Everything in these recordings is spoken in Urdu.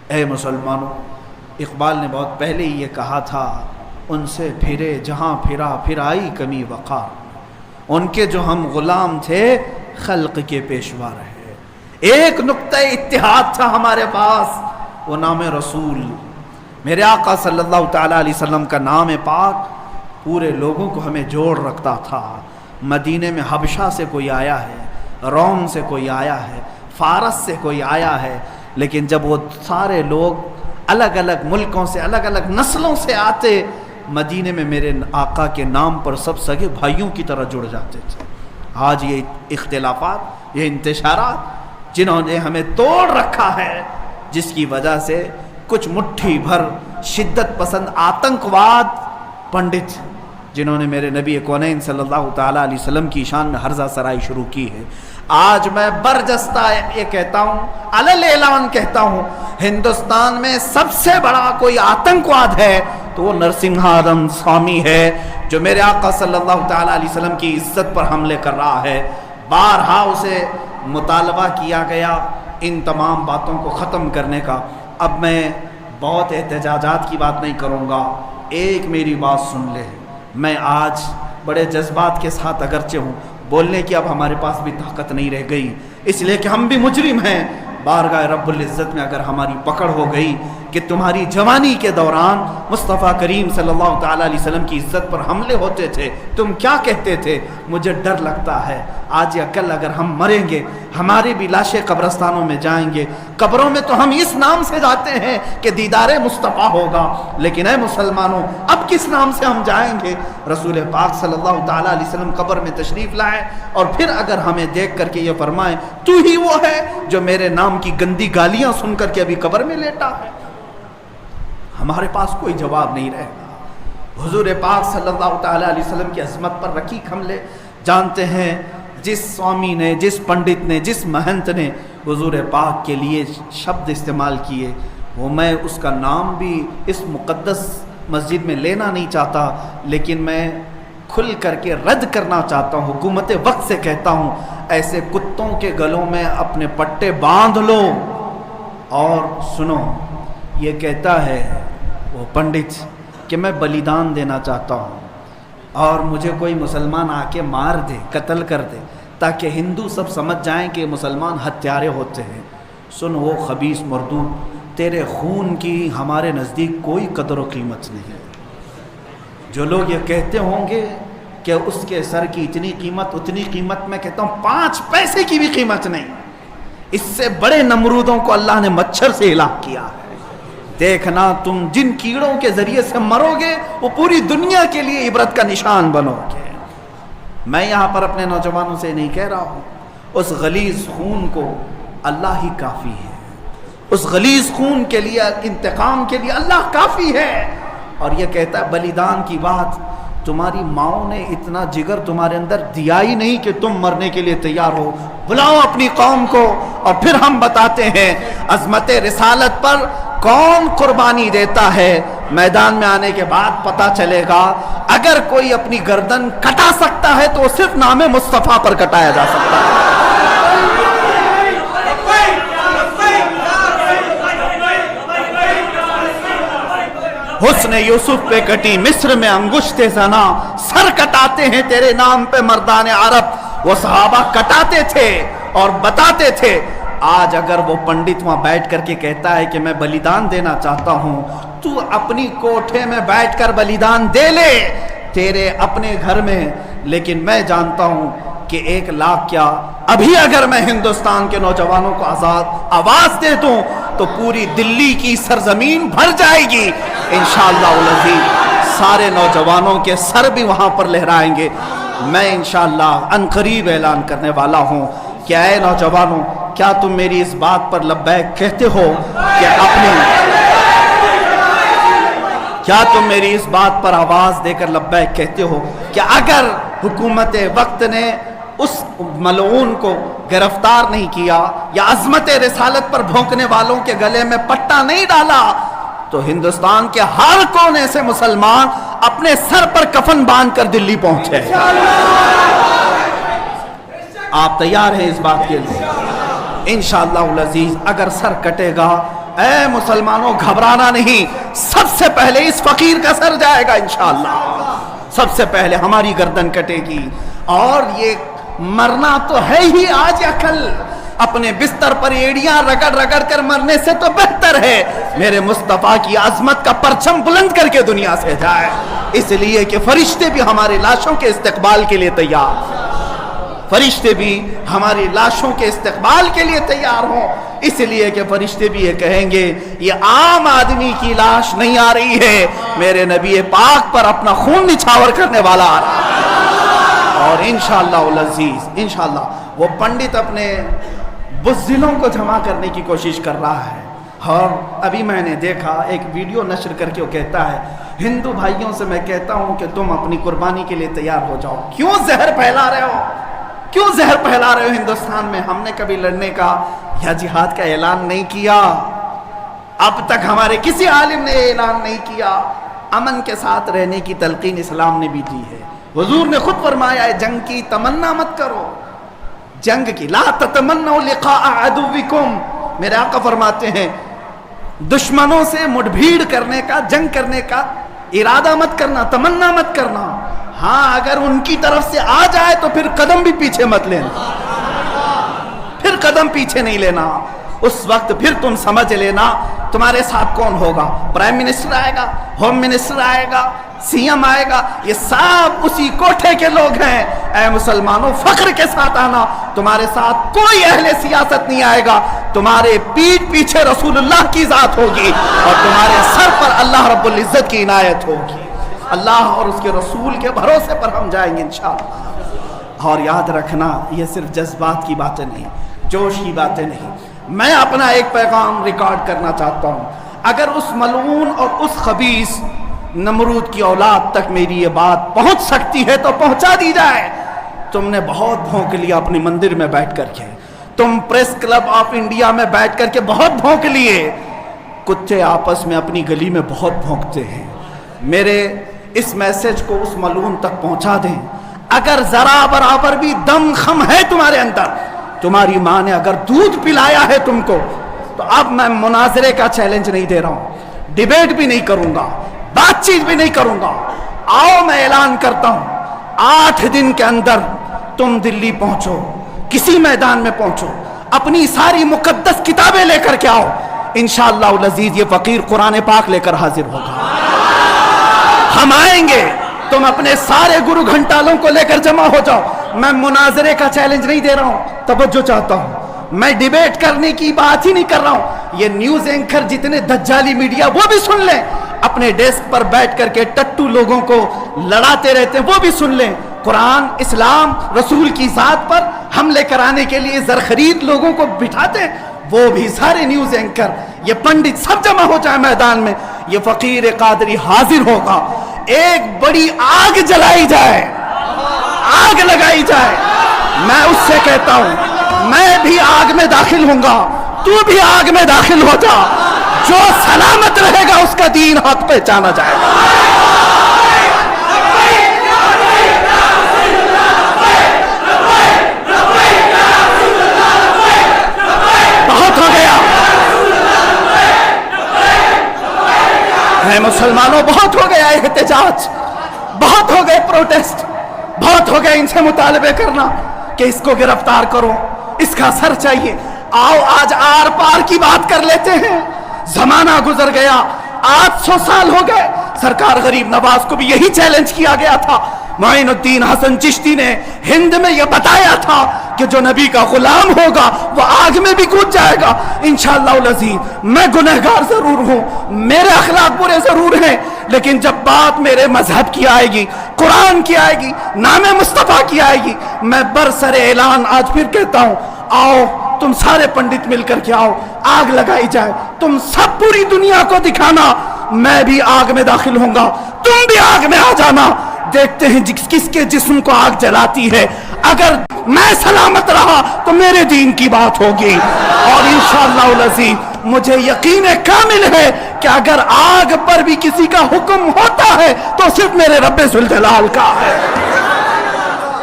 اے مسلمانوں، اقبال نے بہت پہلے ہی یہ کہا تھا، ان سے پھرے جہاں پھرا پھر آئی کمی وقار، ان کے جو ہم غلام تھے خلق کے پیشوا رہے۔ ایک نقطہ اتحاد تھا ہمارے پاس، وہ نام رسول، میرے آقا صلی اللہ تعالیٰ علیہ وسلم کا نام پاک پورے لوگوں کو ہمیں جوڑ رکھتا تھا۔ مدینے میں حبشہ سے کوئی آیا ہے، روم سے کوئی آیا ہے، فارس سے کوئی آیا ہے، لیکن جب وہ سارے لوگ الگ الگ ملکوں سے الگ الگ نسلوں سے آتے، مدینے میں میرے آقا کے نام پر سب سگے بھائیوں کی طرح جڑ جاتے تھے۔ آج یہ اختلافات، یہ انتشارات جنہوں نے ہمیں توڑ رکھا ہے، جس کی وجہ سے کچھ مٹھی بھر شدت پسند آتنکواد پنڈت جنہوں نے میرے نبی کونین صلی اللہ تعالیٰ علیہ وسلم کی شان میں ہرزہ سرائی شروع کی ہے۔ آج میں برجستہ یہ کہتا ہوں، علل اعلان کہتا ہوں، ہندوستان میں سب سے بڑا کوئی آتنکواد ہے تو وہ نرسنگھارم سوامی ہے، جو میرے آقا صلی اللہ تعالیٰ علیہ وسلم کی عزت پر حملے کر رہا ہے۔ بارہا اسے مطالبہ کیا گیا ان تمام باتوں کو ختم کرنے کا۔ اب میں بہت احتجاجات کی بات نہیں کروں گا، ایک میری بات سن لے۔ میں آج بڑے جذبات کے ساتھ اگرچہ ہوں، بولنے کی اب ہمارے پاس بھی طاقت نہیں رہ گئی، اس لیے کہ ہم بھی مجرم ہیں۔ بارگاہ رب العزت میں اگر ہماری پکڑ ہو گئی کہ تمہاری جوانی کے دوران مصطفیٰ کریم صلی اللہ تعالیٰ علیہ وسلم کی عزت پر حملے ہوتے تھے، تم کیا کہتے تھے، مجھے ڈر لگتا ہے آج یا کل اگر ہم مریں گے، ہماری بھی لاشیں قبرستانوں میں جائیں گے۔ قبروں میں تو ہم اس نام سے جاتے ہیں کہ دیدار مصطفیٰ ہوگا، لیکن اے مسلمانوں اب کس نام سے ہم جائیں گے؟ رسول پاک صلی اللہ تعالیٰ علیہ وسلم قبر میں تشریف لائے اور پھر اگر ہمیں دیکھ کر کے یہ فرمائیں تو ہی وہ ہے جو میرے نام کی گندی گالیاں سن کر کے ابھی قبر میں لیٹا ہے، ہمارے پاس کوئی جواب نہیں رہے گا۔ حضور پاک صلی اللہ تعالیٰ علیہ وسلم کی عظمت پر رقیق حملے جانتے ہیں، جس سوامی نے، جس پنڈت نے، جس مہنت نے حضور پاک کے لیے شبد استعمال کیے، وہ میں اس کا نام بھی اس مقدس مسجد میں لینا نہیں چاہتا، لیکن میں کھل کر کے رد کرنا چاہتا ہوں، حکومت وقت سے کہتا ہوں، ایسے کتوں کے گلوں میں اپنے پٹے باندھ لو اور سنو۔ یہ کہتا ہے وہ پنڈت کہ میں بلیدان دینا چاہتا ہوں اور مجھے کوئی مسلمان آ کے مار دے، قتل کر دے، تاکہ ہندو سب سمجھ جائیں کہ مسلمان ہتھیارے ہوتے ہیں۔ سن وہ خبیث مردود، تیرے خون کی ہمارے نزدیک کوئی قدر و قیمت نہیں۔ جو لوگ یہ کہتے ہوں گے کہ اس کے سر کی اتنی قیمت، اتنی قیمت، میں کہتا ہوں 5 پیسے کی بھی قیمت نہیں۔ اس سے بڑے نمرودوں کو اللہ نے مچھر سے ہلاک کیا ہے۔ دیکھنا تم جن کیڑوں کے ذریعے سے مرو گے وہ پوری دنیا کے لیے عبرت کا نشان بنو گے۔ میں یہاں پر اپنے نوجوانوں سے نہیں کہہ رہا ہوں، اس غلیظ خون کو اللہ ہی کافی ہے، اس غلیظ خون کے لیے، انتقام کے لیے اللہ کافی ہے۔ اور یہ کہتا ہے بلیدان کی بات، تمہاری ماؤں نے اتنا جگر تمہارے اندر دیا ہی نہیں کہ تم مرنے کے لیے تیار ہو۔ بلاؤ اپنی قوم کو اور پھر ہم بتاتے ہیں عظمت رسالت پر کون قربانی دیتا ہے۔ میدان میں آنے کے بعد پتہ چلے گا، اگر کوئی اپنی گردن کٹا سکتا ہے تو صرف نام مصطفیٰ پر کٹایا جا سکتا ہے۔ حسن یوسف پہ کٹی مصر میں انگشت زنا، سر کٹاتے ہیں تیرے نام پہ مردان عرب۔ وہ صحابہ کٹاتے تھے اور بتاتے تھے۔ آج اگر وہ پنڈت وہاں بیٹھ کر کے کہتا ہے کہ میں بلیدان دینا چاہتا ہوں، تو اپنی کوٹھے میں بیٹھ کر بلیدان دے لے، تیرے اپنے گھر میں، لیکن میں جانتا ہوں کہ 1 لاکھ کیا، ابھی اگر میں ہندوستان کے نوجوانوں کو آواز دے دوں تو پوری دلی کی سرزمین بھر جائے گی انشاءاللہ العزیز۔ سارے نوجوانوں کے سر بھی وہاں پر لہرائیں گے۔ میں انشاءاللہ عنقریب اعلان کرنے والا ہوں کہ اے نوجوانوں، کیا تم میری اس بات پر لبیک کہتے ہو کہ کیا تم میری اس بات پر آواز دے کر لبیک کہتے ہو کہ اگر حکومت وقت نے اس ملعون کو گرفتار نہیں کیا یا عظمت رسالت پر بھونکنے والوں کے گلے میں پٹا نہیں ڈالا تو ہندوستان کے ہر کونے سے مسلمان اپنے سر پر کفن باندھ کر دلی پہنچے؟ آپ تیار ہیں اس بات کے لیے؟ انشاءاللہ العزیز اگر سر کٹے گا، اے مسلمانوں گھبرانا نہیں، سب سے پہلے اس فقیر کا سر جائے گا انشاءاللہ، سب سے پہلے ہماری گردن کٹے گی، اور یہ مرنا تو ہے ہی آج یا کل، اپنے بستر پر ایڑیاں رگڑ رگڑ کر مرنے سے تو بہتر ہے میرے مصطفیٰ کی عظمت کا پرچم بلند کر کے دنیا سے جائے، اس لیے کہ فرشتے بھی ہمارے لاشوں کے استقبال کے لیے تیار، فرشتے بھی ہماری لاشوں کے استقبال کے لیے تیار ہوں، اس لیے کہ فرشتے بھی یہ کہیں گے یہ عام آدمی کی لاش نہیں آ رہی ہے، میرے نبی پاک پر اپنا خون نچھاور کرنے والا آ رہا ہے۔ اور انشاءاللہ العزیز انشاءاللہ وہ پنڈت اپنے بزدلوں کو جمع کرنے کی کوشش کر رہا ہے، اور ابھی میں نے دیکھا ایک ویڈیو نشر کر کے وہ کہتا ہے ہندو بھائیوں سے میں کہتا ہوں کہ تم اپنی قربانی کے لیے تیار ہو جاؤ، کیوں زہر پھیلا رہے ہو، کیوں زہر پھیلا رہے ہو ہندوستان میں؟ ہم نے کبھی لڑنے کا یا جہاد کا اعلان نہیں کیا، اب تک ہمارے کسی عالم نے اعلان نہیں کیا، امن کے ساتھ رہنے کی تلقین اسلام نے بھی دی ہے، حضور نے خود فرمایا ہے جنگ کی تمنا مت کرو، جنگ کی لا تتمنوا لقاء عدوکم، میرے آقا فرماتے ہیں دشمنوں سے مٹبھیڑ کرنے کا، جنگ کرنے کا ارادہ مت کرنا، تمنا مت کرنا، ہاں اگر ان کی طرف سے آ جائے تو پھر قدم بھی پیچھے مت لینا، پھر قدم پیچھے نہیں لینا، اس وقت پھر تم سمجھ لینا تمہارے ساتھ کون ہوگا، پرائم منسٹر آئے گا، ہوم منسٹر آئے گا، سی ایم آئے گا، یہ سب اسی کوٹھے کے لوگ ہیں، اے مسلمانوں فخر کے ساتھ آنا، تمہارے ساتھ کوئی اہل سیاست نہیں آئے گا، تمہارے پیٹھ پیچھے رسول اللہ کی ذات ہوگی، اور تمہارے سر پر اللہ رب العزت کی عنایت ہوگی، اللہ اور اس کے رسول کے بھروسے پر ہم جائیں گے انشاءاللہ۔ اور یاد رکھنا یہ صرف جذبات کی باتیں نہیں، جوش کی باتیں نہیں، میں اپنا ایک پیغام ریکارڈ کرنا چاہتا ہوں، اگر اس ملعون اور اس خبیث نمرود کی اولاد تک میری یہ بات پہنچ سکتی ہے تو پہنچا دی جائے۔ تم نے بہت بھونک لیا اپنی مندر میں بیٹھ کر کے، تم پریس کلب آف انڈیا میں بیٹھ کر کے بہت بھونک لیے، کتے آپس میں اپنی گلی میں بہت بھونکتے ہیں، میرے اس میسج کو اس ملعون تک پہنچا دیں، اگر ذرا برابر بھی دم خم ہے تمہارے اندر، تمہاری ماں نے اگر دودھ پلایا ہے تم کو، تو اب میں مناظرے کا چیلنج نہیں دے رہا ہوں، ڈیبیٹ بھی نہیں کروں گا، بات چیت بھی نہیں کروں گا، آؤ میں اعلان کرتا ہوں 8 دن کے اندر تم دلی پہنچو، کسی میدان میں پہنچو، اپنی ساری مقدس کتابیں لے کر کے آؤ، انشاءاللہ العزیز یہ فقیر قرآن پاک لے کر حاضر ہوگا، ہم آئیں گے، تم اپنے سارے گرو گھنٹالوں کو لے کر جمع ہو جاؤ، میں مناظرے کا چیلنج نہیں دے رہا ہوں، توجہ چاہتا ہوں، میں ڈیبیٹ کرنے کی بات ہی نہیں کر رہا ہوں، یہ نیوز اینکر جتنے دجالی میڈیا وہ بھی سن لیں، اپنے ڈیسک پر بیٹھ کر کے ٹٹو لوگوں کو لڑاتے رہتے ہیں وہ بھی سن لیں، قرآن اسلام رسول کی ذات پر حملے کرانے کے لیے زرخرید لوگوں کو بٹھاتے ہیں، وہ بھی سارے نیوز اینکر یہ پنڈت سب جمع ہو جائے میدان میں، یہ فقیر قادری حاضر ہوگا، ایک بڑی آگ جلائی جائے، آگ لگائی جائے، میں اس سے کہتا ہوں میں بھی آگ میں داخل ہوں گا، تو بھی آگ میں داخل ہو جا، جو سلامت رہے گا اس کا دین حق پہچانا جائے گا۔ بہت ہو گیا اے مسلمانوں، بہت ہو گیا احتجاج، بہت ہو گئے پروٹیسٹ، بہت ہو گئے ان سے مطالبے کرنا کہ اس کو گرفتار کرو، اس کا سر چاہیے، آؤ آج آر پار کی بات کر لیتے ہیں، زمانہ گزر گیا، 800 سال ہو گئے، سرکار غریب نواز کو بھی یہی چیلنج کیا گیا تھا، معین الدین حسن چشتی نے ہند میں یہ بتایا تھا کہ جو نبی کا غلام ہوگا وہ آگ میں بھی کود جائے گا، انشاءاللہ العزیز میں گنہگار ضرور ہوں، میرے اخلاق برے ضرور ہیں، لیکن جب بات میرے مذہب کی آئے گی، قرآن کی آئے گی، نام مصطفیٰ کی آئے گی، میں برسر اعلان آج پھر کہتا ہوں، آؤ تم سارے پنڈت مل کر کے آؤ، آگ لگائی جائے، تم سب پوری دنیا کو دکھانا میں بھی آگ میں داخل ہوں گا، تم بھی آگ میں آ جانا، دیکھتے ہیں کس کے جسم کو آگ جلاتی ہے، اگر میں سلامت رہا تو میرے دین کی بات ہوگی، اور انشاءاللہ العزیز مجھے یقین کامل ہے کہ اگر آگ پر بھی کسی کا حکم ہوتا ہے تو صرف میرے رب ذوالجلال کا ہے،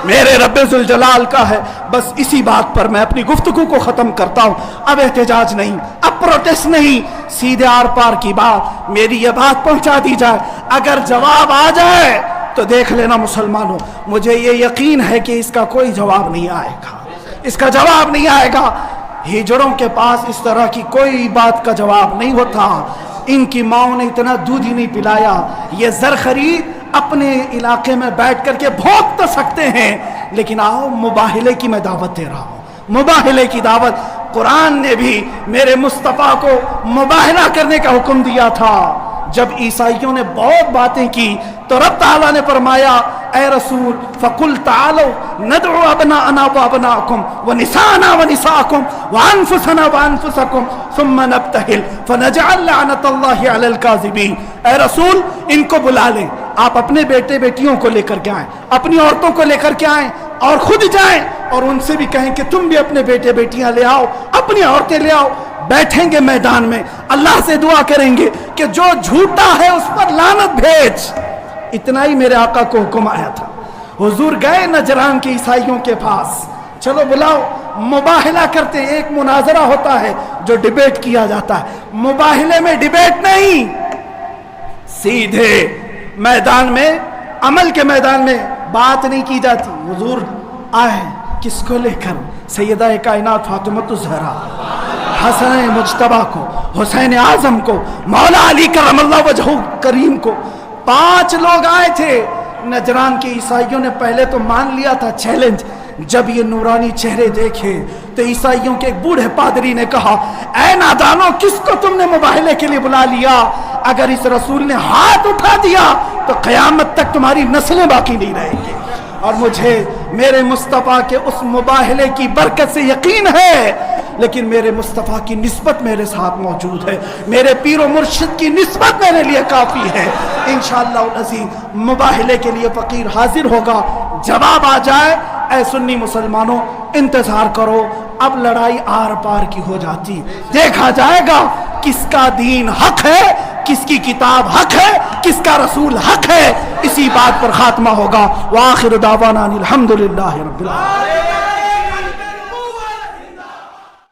میرے رب ذل جلال کا ہے۔ بس اسی بات پر میں اپنی گفتگو کو ختم کرتا ہوں۔ اب احتجاج نہیں، اب پروٹیسٹ نہیں، سیدھے آر پار کی بات، میری یہ بات پہنچا دی جائے۔ اگر جواب آ جائے تو دیکھ لینا مسلمانوں، مجھے یہ یقین ہے کہ اس کا کوئی جواب نہیں آئے گا، اس کا جواب نہیں آئے گا۔ ہجڑوں کے پاس اس طرح کی کوئی بات کا جواب نہیں ہوتا۔ ان کی ماؤں نے اتنا دودھ ہی نہیں پلایا۔ یہ زرخری اپنے علاقے میں بیٹھ کر کے بھونک تو سکتے ہیں، لیکن آؤ مباہلے کی میں دعوت دے رہا ہوں، مباہلے کی دعوت۔ قرآن نے بھی میرے مصطفیٰ کو مباہلہ کرنے کا حکم دیا تھا۔ جب عیسائیوں نے بہت باتیں کی تو رب تعالیٰ نے فرمایا اے رسول فَقُلْ تَعَالَوْا نَدْعُ أَبْنَاءَنَا وَأَبْنَاءَكُمْ وَنِسَاءَنَا وَنِسَاءَكُمْ وَأَنفُسَنَا وَأَنفُسَكُمْ ثُمَّ نَبْتَهِلْ فَنَجْعَلْ لَعْنَةَ اللَّهِ عَلَى الْكَاذِبِينَ۔ اے رسول ان کو بلا لیں، آپ اپنے بیٹے بیٹیوں کو لے کر کے آئیں، اپنی عورتوں کو لے کر کے آئیں اور خود جائیں اور ان سے بھی کہیں کہ تم بھی اپنے بیٹے بیٹیاں لے آؤ، اپنی عورتیں لے آؤ۔ بیٹھیں گے میدان میں، اللہ سے دعا کریں گے کہ جو جھوٹا ہے اس پر لعنت بھیج۔ اتنا ہی میرے آقا کو حکم آیا تھا۔ حضور گئے نجران کے عیسائیوں کے پاس، چلو بلاؤ، مباہلہ کرتے ہیں۔ ایک مناظرہ ہوتا ہے جو ڈیبیٹ کیا جاتا ہے، مباہلے میں ڈیبیٹ نہیں، سیدھے میدان میں، عمل کے میدان میں بات نہیں کی جاتی۔ حضور آئے کس کو لے کر؟ سیدہ کائنات فاطمۃ الزہرا، حسن مجتبیٰ کو، حسین اعظم کو، مولا علی کرم اللہ وجہہ کریم کو۔ 5 لوگ آئے تھے۔ نجران کے عیسائیوں نے پہلے تو مان لیا تھا چیلنج۔ جب یہ نورانی چہرے دیکھے تو عیسائیوں کے ایک بوڑھے پادری نے کہا اے نادانو، کس کو تم نے مباہلے کے لیے بلا لیا؟ اگر اس رسول نے ہاتھ اٹھا دیا تو قیامت تک تمہاری نسلیں باقی نہیں رہیں گی۔ اور مجھے میرے مصطفیٰ کے اس مباہلے کی برکت سے یقین ہے، لیکن میرے مصطفیٰ کی نسبت میرے ساتھ موجود ہے، میرے پیر و مرشد کی نسبت میرے لیے کافی ہے۔ انشاءاللہ العزیز مباہلے کے لیے فقیر حاضر ہوگا۔ جواب آ جائے، اے سنی مسلمانوں انتظار کرو، اب لڑائی آر پار کی ہو جاتی، دیکھا جائے گا کس کا دین حق ہے، کس کی کتاب حق ہے، کس کا رسول حق ہے۔ اسی بات پر خاتمہ ہوگا۔ وآخر دعوانا الحمدللہ رب العالمین۔